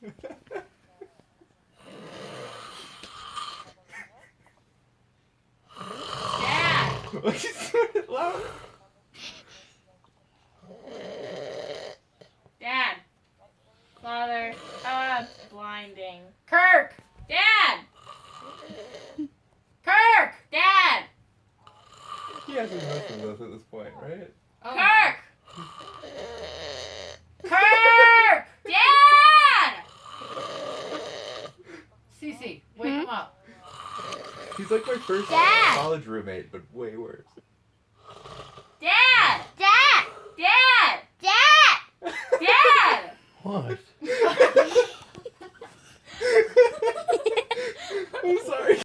Dad! Loud. Dad! Father. Blinding. Kirk! Dad! Kirk! Dad! He hasn't listened to us at this point, right? Oh. Kirk! Kirk! Dad! Cece, wake him up. He's like my first Dad! college roommate, but way worse. Dad! Dad! Dad! Dad! Dad! What? I'm sorry.